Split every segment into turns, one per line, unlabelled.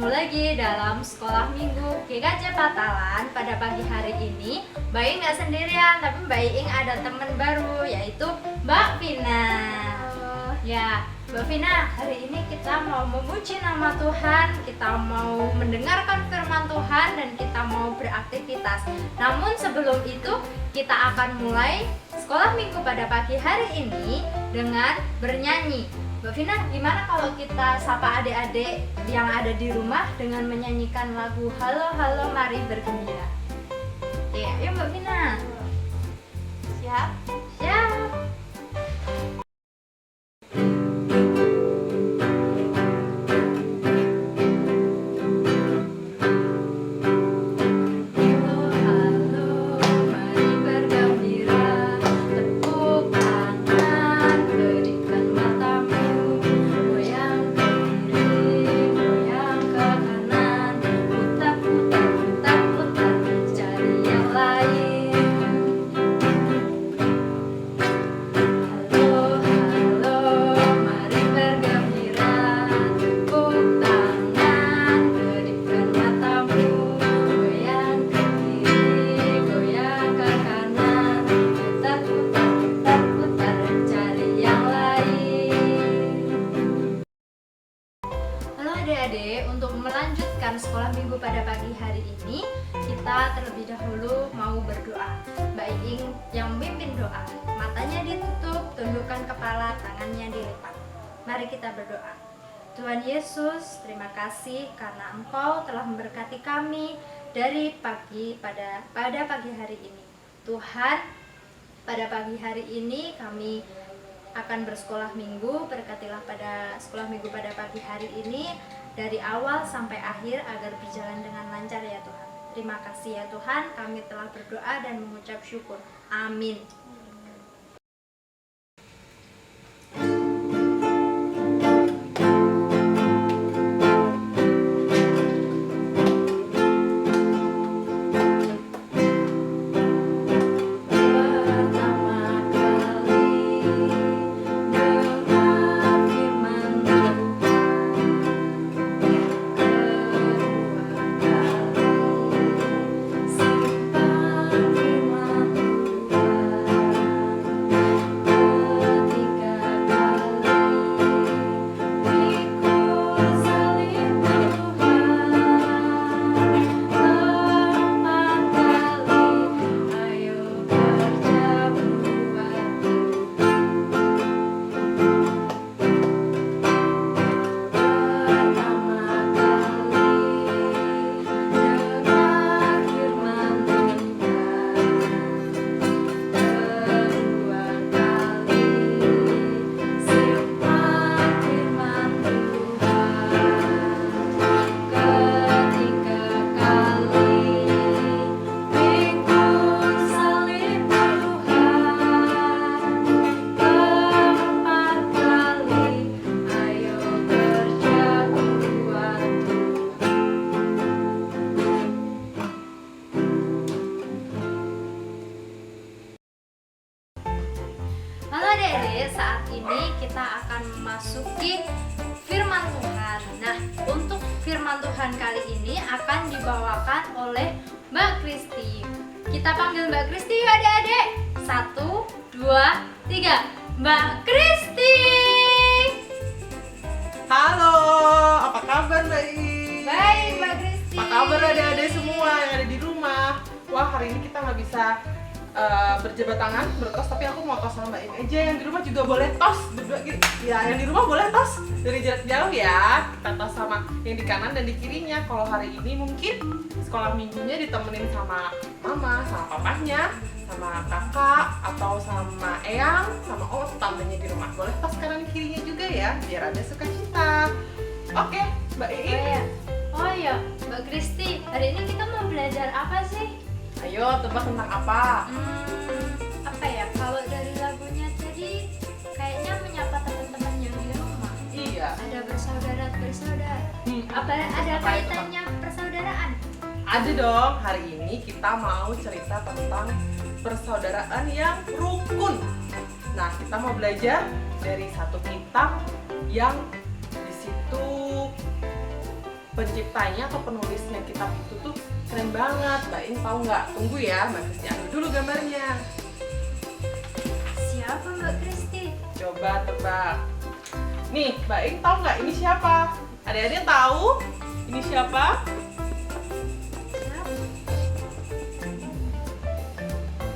bertemu lagi dalam sekolah minggu GKJ Patalan. Pada pagi hari ini Mbak Iing nggak sendirian, tapi Mbak Iing ada teman baru, yaitu Mbak Vina. Ya, Mbak Vina, hari ini kita mau memuji nama Tuhan, kita mau mendengarkan firman Tuhan, dan kita mau beraktivitas. Namun sebelum itu, kita akan mulai sekolah minggu pada pagi hari ini dengan bernyanyi. Mbak Vina, gimana kalau kita sapa adik-adik yang ada di rumah dengan menyanyikan lagu Halo Halo Mari Bergembira? Ya, yuk Mbak Vina. Siap? Siap. Adik-adik, untuk melanjutkan sekolah minggu pada pagi hari ini, kita terlebih dahulu mau berdoa. Mbak Iing yang memimpin doa, matanya ditutup, tundukkan kepala, tangannya dilipat. Mari kita berdoa. Tuhan Yesus, terima kasih karena Engkau telah memberkati kami dari pagi pada pagi hari ini. Tuhan, pada pagi hari ini kami akan bersekolah minggu, berkatilah pada sekolah minggu pada pagi hari ini dari awal sampai akhir agar berjalan dengan lancar ya Tuhan. Terima kasih ya Tuhan, kami telah berdoa dan mengucap syukur. Amin. Halo adik-adik, saat ini kita akan memasuki firman Tuhan. Nah, untuk firman Tuhan kali ini akan dibawakan oleh Mbak Kristi. Kita panggil Mbak Kristi yuk adik-adik. 1, 2, 3. Mbak Kristi.
Halo, apa kabar Mbak I?
Baik Mbak Kristi.
Apa kabar adik-adik semua yang ada di rumah? Wah, hari ini kita nggak bisa berjabat tangan, bertos, tapi aku mau tos sama Mbak Iing aja. Yang di rumah juga boleh tos berdua gitu. Ya, yang di rumah boleh tos dari jarak jauh ya. Kita tos sama yang di kanan dan di kirinya. Kalau hari ini mungkin sekolah minggunya ditemenin sama mama, sama papahnya, sama kakak, atau sama eyang, sama tantenya di rumah. Boleh tos kanan kirinya juga ya, biar ada sukacita. Oke, Mbak Iing.
Oh iya, Mbak Kristi, hari ini kita mau belajar apa sih?
Ayo, tebak tentang apa?
Apa ya? Kalau dari lagunya tadi kayaknya menyapa teman-teman yang di rumah.
Iya.
Ada bersaudara. Apa ada
Apa itu,
kaitannya persaudaraan?
Ada dong. Hari ini kita mau cerita tentang persaudaraan yang rukun. Nah, kita mau belajar dari satu kitab yang di situ penciptanya atau penulisnya kitab itu tuh keren banget. Mbak Ing tahu nggak? Tunggu ya, Mbak Kristi ambil dulu gambarnya.
Siapa Mbak Kristi?
Coba tebak. Nih, Mbak Ing tahu nggak ini siapa? Adik-adik tahu ini siapa?
Siapa?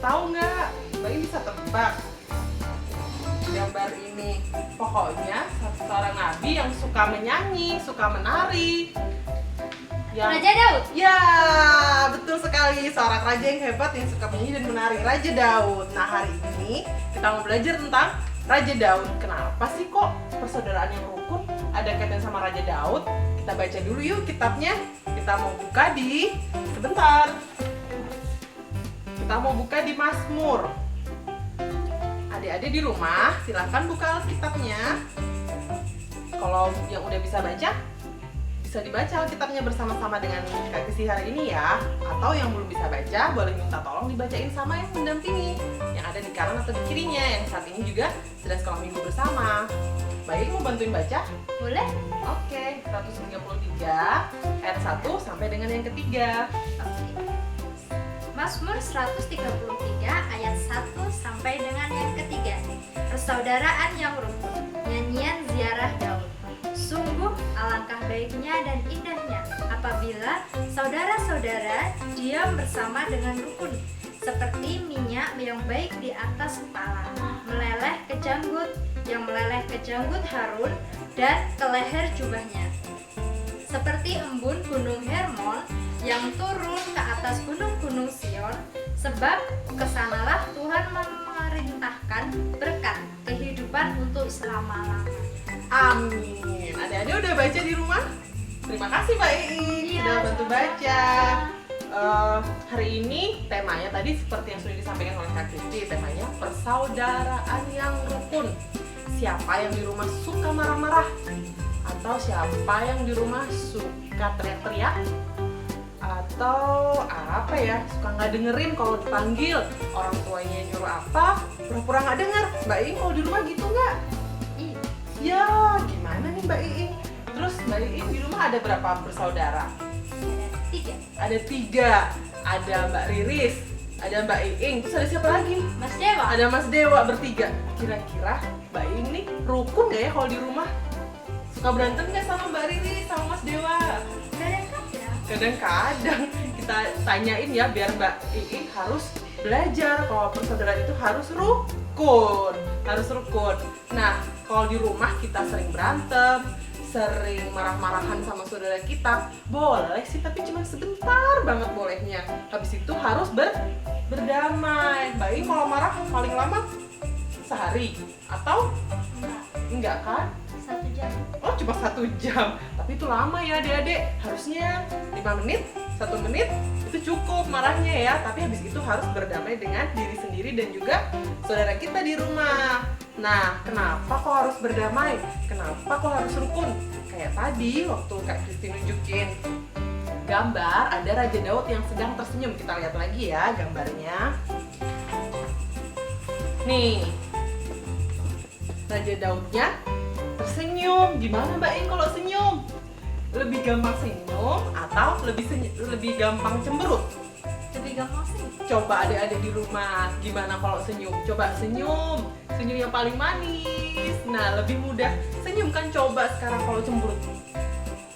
Tahu nggak? Mbak Ing bisa tebak gambar ini. Pokoknya seorang nabi yang suka menyanyi, suka menari.
Raja Daud.
Ya, betul sekali. Seorang raja yang hebat yang suka menyanyi dan menari, Raja Daud. Nah, hari ini kita mau belajar tentang Raja Daud. Kenapa sih kok persaudaraan yang rukun ada kaitan sama Raja Daud? Kita baca dulu yuk kitabnya. Kita mau buka di sebentar. Kita mau buka di Mazmur. Adik-adik di rumah silahkan buka Alkitabnya. Kalau yang udah bisa baca, bisa dibaca Alkitabnya bersama-sama dengan Kak Kristi hari ini ya. Atau yang belum bisa baca, boleh minta tolong dibacain sama yang mendampingi, yang ada di kanan atau di kirinya, yang saat ini juga sedang sekolah minggu bersama. Baik, mau bantuin baca?
Boleh?
Oke, 133 ayat 1 sampai dengan yang ketiga.
Oke. Mazmur 133 ayat 1 sampai dengan yang ketiga. Persaudaraan yang rukun. Nyanyian ziarah Daud. Sungguh alangkah baiknya dan indahnya apabila saudara-saudara diam bersama dengan rukun, seperti minyak yang baik di atas kepala, meleleh ke janggut, yang meleleh ke janggut Harun dan ke leher jubahnya. Seperti embun gunung Hermon yang turun ke atas gunung-gunung Sion, sebab kesanalah Tuhan memerintahkan berkat kehidupan untuk selama-lamanya.
Amin. Adik-adik udah baca di rumah? Terima kasih Mbak Iin
Iya,
sudah bantu
sama-sama.
baca. Hari ini temanya tadi seperti yang sudah disampaikan oleh Kak Kristi, temanya persaudaraan yang rukun. Siapa yang di rumah suka marah-marah? Atau siapa yang di rumah suka teriak-teriak? Atau apa ya, suka nggak dengerin kalau dipanggil orang tuanya nyuruh apa, pura-pura nggak denger. Mbak Iin kalau di rumah gitu nggak?
Ih,
Ya, gimana nih Mbak Iin? Terus Mbak Iin di rumah ada berapa bersaudara?
ada 3.
Ada 3. Ada Mbak Riris, ada Mbak Iing, terus ada siapa lagi?
Mas Dewa.
Ada Mas Dewa, bertiga. Kira-kira Mbak Iing nih rukun gak ya kalau di rumah? Suka berantem nggak sama Mbak Riris, sama Mas Dewa?
Kadang-kadang.
Kadang-kadang kita tanyain ya, biar Mbak Iing harus belajar kalau persaudaraan itu harus rukun. Harus rukun. Nah, kalau di rumah kita sering berantem, sering marah-marahan sama saudara kita, boleh sih, tapi cuma sebentar banget bolehnya. Habis itu harus berdamai. Mbak Iing kalau marah paling lama sehari atau enggak kan?
1 jam.
Oh, cuma 1 jam. Tapi itu lama ya adik-adik. Harusnya 5 menit, 1 menit itu cukup marahnya ya. Tapi habis itu harus berdamai dengan diri sendiri dan juga saudara kita di rumah. Nah, kenapa kok harus berdamai? Kenapa kok harus rukun? Kayak tadi waktu Kak Kristi nunjukin gambar, ada Raja Daud yang sedang tersenyum. Kita lihat lagi ya gambarnya. Nih, Raja Daudnya tersenyum. Gimana Mbak Ing kalau senyum? Lebih gampang senyum atau lebih gampang cemberut?
Lebih gampang sih.
Coba adik-adik di rumah, gimana kalau senyum? Coba senyum yang paling manis. Nah, lebih mudah senyum kan? Coba sekarang kalau cemberut,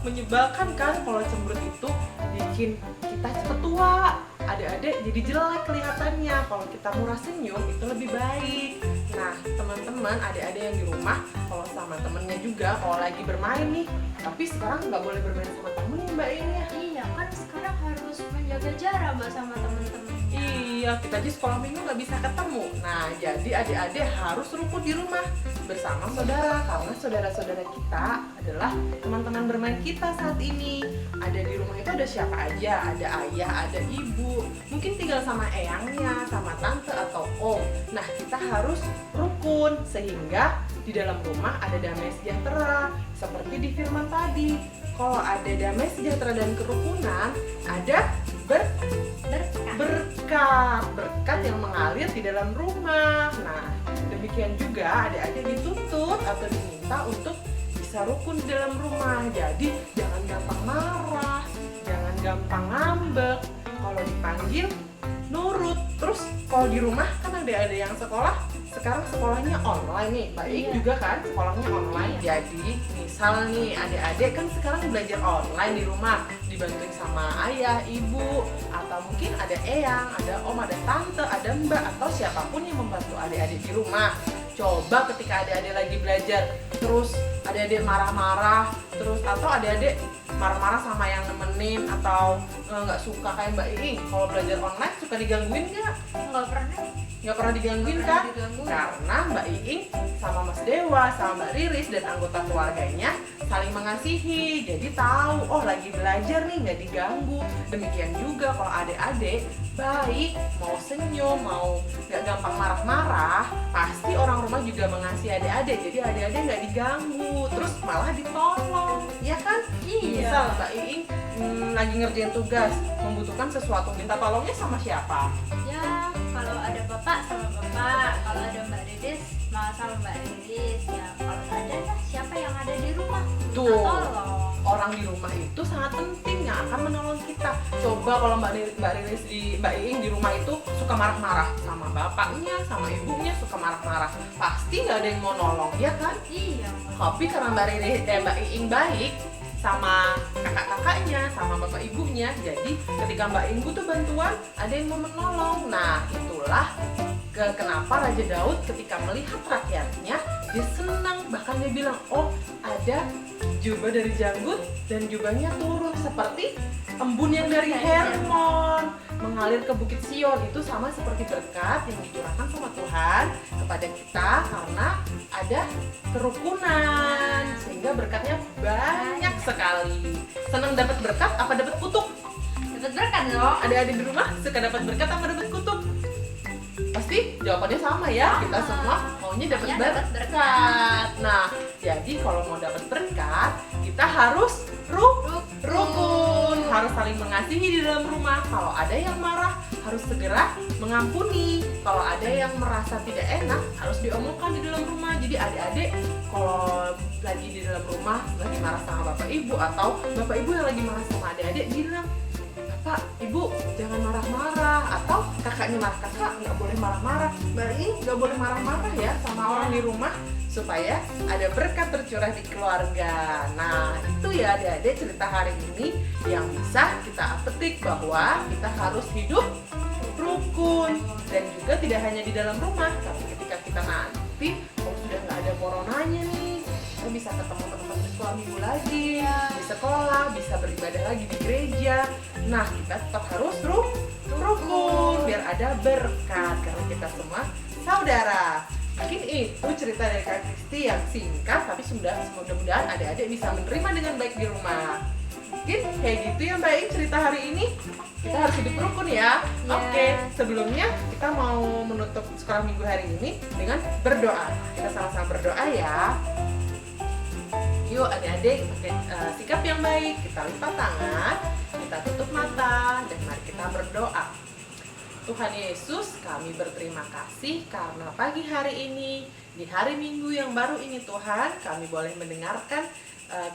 menyebalkan kan? Kalau cemberut itu bikin kita cepet tua. Adik-adik jadi jelek kelihatannya. Kalau kita murah senyum itu lebih baik. Nah, teman-teman, adik-adik yang di rumah, kalau sama temennya juga, kalau lagi bermain nih, tapi sekarang nggak boleh bermain sama temen ya Mbak Ing ya?
Iya kan sekarang harus menjaga jarak Mbak sama teman-teman.
Iya, kita aja sekolah minggu nggak bisa ketemu. Nah, jadi adik-adik harus rukun di rumah bersama saudara, karena saudara-saudara kita adalah teman-teman bermain kita saat ini. Ada di rumah itu ada siapa aja? Ada ayah, ada ibu, mungkin tinggal sama eyangnya, sama tante atau om. Nah, kita harus rukun sehingga di dalam rumah ada damai sejahtera. Seperti di firman tadi, kalau ada damai sejahtera dan kerukunan, ada berkat yang mengalir di dalam rumah. Nah, demikian juga adik-adik dituntut atau diminta untuk bisa bisa rukun di dalam rumah. Jadi jangan gampang marah, jangan gampang ngambek. Kalau dipanggil nurut. Terus kalau di rumah kan ada yang sekolah, sekarang sekolahnya online nih. Baik juga kan sekolahnya online. Jadi misal nih adik-adik kan sekarang belajar online di rumah, dibantuin sama ayah, ibu, atau mungkin ada eyang, ada om, ada tante, ada mbak, atau siapapun yang membantu adik-adik di rumah. Coba ketika adik-adik lagi belajar, terus adik-adik marah-marah, terus atau adik-adik marah-marah sama yang nemenin, atau nggak suka kayak Mbak Iing kalau belajar online suka digangguin nggak? Nggak pernah digangguin kan? Karena Mbak Iing sama Mas Dewa, sama Mbak Riris dan anggota keluarganya saling mengasihi. Jadi tahu, oh lagi belajar nih nggak diganggu. Demikian juga kalau adik-adik baik, mau senyum, mau nggak gampang marah-marah, pasti orang rumah juga mengasihi adik-adik. Jadi adik-adik nggak diganggu, terus malah ditolong, ya kan?
Iya.
Misal Mbak Iing lagi ngerjain tugas, membutuhkan sesuatu, minta tolongnya sama siapa?
Ya, kalau ada bapak sama bapak, kalau ada Mbak Riris sama Mbak Riris, ya kalau ada ya siapa yang ada di rumah kita
Tuh,
tolong.
orang di rumah itu sangat penting yang akan menolong kita. Coba kalau Mbak Riris Mbak Iing di rumah itu suka marah-marah sama bapaknya, sama ibunya, suka marah-marah, pasti nggak ada yang mau nolong, ya kan?
Iya.
Tapi karena Mbak Iing baik sama kakak-kakaknya, sama bapak ibunya, jadi ketika Mbak Iing butuh bantuan, ada yang mau menolong. Nah, itulah kenapa Raja Daud ketika melihat rakyatnya, dia senang, bahkan dia bilang, oh ada jubah dari janggut dan jubahnya turun seperti embun yang dari Hermon mengalir ke Bukit Sion. Itu sama seperti berkat yang dicurahkan sama Tuhan kepada kita karena ada kerukunan, sehingga berkatnya banyak sekali. Senang dapat berkat apa dapat kutuk?
Dapat berkat dong.
Adik-adik di rumah suka dapat berkat apa dapat kutuk? Pasti jawabannya sama ya, kita semua maunya dapat berkat. Nah, jadi kalau mau dapat berkat, kita harus rukun, harus saling mengasihi di dalam rumah. Kalau ada yang marah, harus segera mengampuni. Kalau ada yang merasa tidak enak, harus diomongkan di dalam rumah. Jadi adik-adik kalau lagi di dalam rumah, lagi marah sama bapak ibu, atau bapak ibu yang lagi marah sama adik-adik, bilang, Pak, Ibu jangan marah-marah, atau kakaknya marah, kakak nggak boleh marah-marah, Mbak Iing nggak boleh marah-marah ya sama orang di rumah, supaya ada berkat tercurah di keluarga. Nah, itu ya adik-adik cerita hari ini yang bisa kita petik bahwa kita harus hidup rukun, dan juga tidak hanya di dalam rumah, tapi ketika kita nanti kalau sudah nggak ada coronanya nih, kita bisa ketemu teman-teman di sekolah minggu lagi, di sekolah, bisa beribadah lagi di gereja. Nah, kita tetap harus rukun biar ada berkat karena kita semua saudara. Mungkin itu cerita dari Kak Kristi yang singkat, tapi mudah-mudahan adik-adik bisa menerima dengan baik di rumah. Mungkin kayak gitu ya Mbak Iing cerita hari ini. Kita harus hidup rukun ya. Oke, sebelumnya kita mau menutup sekolah minggu hari ini dengan berdoa. Kita sama-sama berdoa ya. Yuk adik-adik pakai sikap yang baik, kita lipat tangan, kita tutup mata, dan mari kita berdoa. Tuhan Yesus, kami berterima kasih karena pagi hari ini, di hari Minggu yang baru ini Tuhan, kami boleh mendengarkan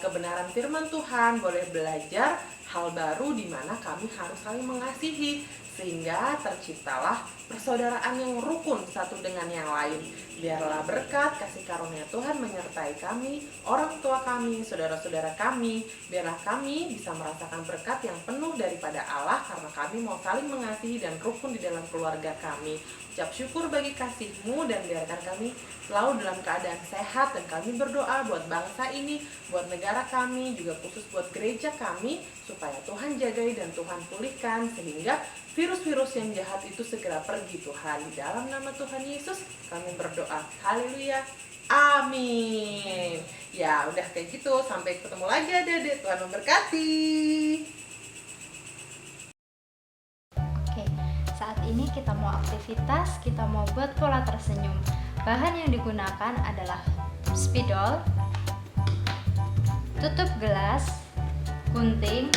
kebenaran firman Tuhan, boleh belajar hal baru di mana kami harus saling mengasihi, sehingga terciptalah persaudaraan yang rukun satu dengan yang lain. Biarlah berkat kasih karunia Tuhan menyertai kami, orang tua kami, saudara-saudara kami. Biarlah kami bisa merasakan berkat yang penuh daripada Allah karena kami mau saling mengasihi dan rukun di dalam keluarga kami. Ucap syukur bagi kasih-Mu dan biarkan kami selalu dalam keadaan sehat, dan kami berdoa buat bangsa ini, buat negara kami, juga khusus buat gereja kami, supaya Tuhan jagai dan Tuhan pulihkan sehingga virus-virus yang jahat itu segera pergi Tuhan. Di dalam nama Tuhan Yesus kami berdoa. Haleluya. Amin. Ya udah kayak gitu. Sampai ketemu lagi adik-adik. Tuhan memberkati.
Oke, saat ini kita mau aktivitas, kita mau buat pola tersenyum. Bahan yang digunakan adalah spidol, tutup gelas, gunting,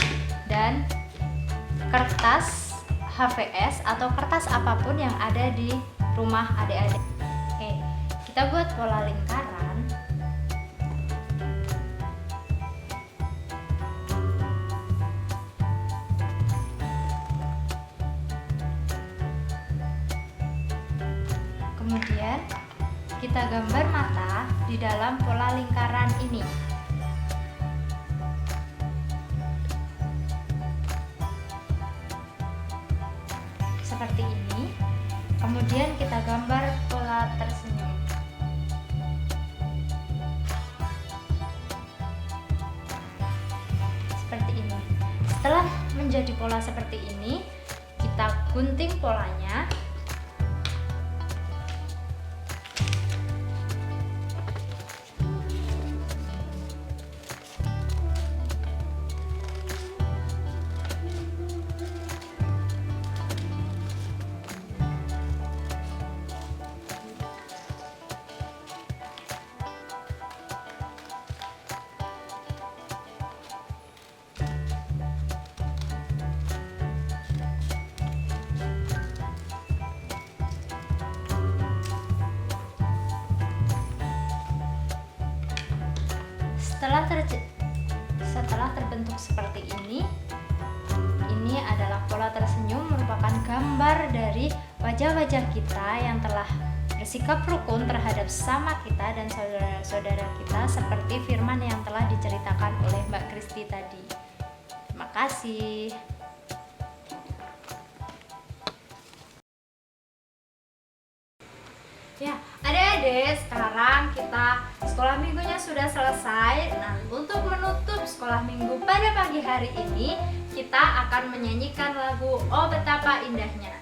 dan kertas HVS atau kertas apapun yang ada di rumah adik-adik. Oke, kita buat pola lingkaran. Kemudian kita gambar mata di dalam pola lingkaran ini. Seperti ini. Kemudian kita gambar pola tersenyum. Seperti ini. Setelah menjadi pola seperti ini, kita gunting polanya. Setelah terbentuk seperti ini adalah pola tersenyum, merupakan gambar dari wajah-wajah kita yang telah bersikap rukun terhadap sesama kita dan saudara-saudara kita, seperti firman yang telah diceritakan oleh Mbak Kristi tadi. Terima kasih. Ya, adik-adik, sekarang kita sekolah minggunya sudah selesai. Nah, untuk menutup sekolah minggu pada pagi hari ini, kita akan menyanyikan lagu Oh Betapa Indahnya.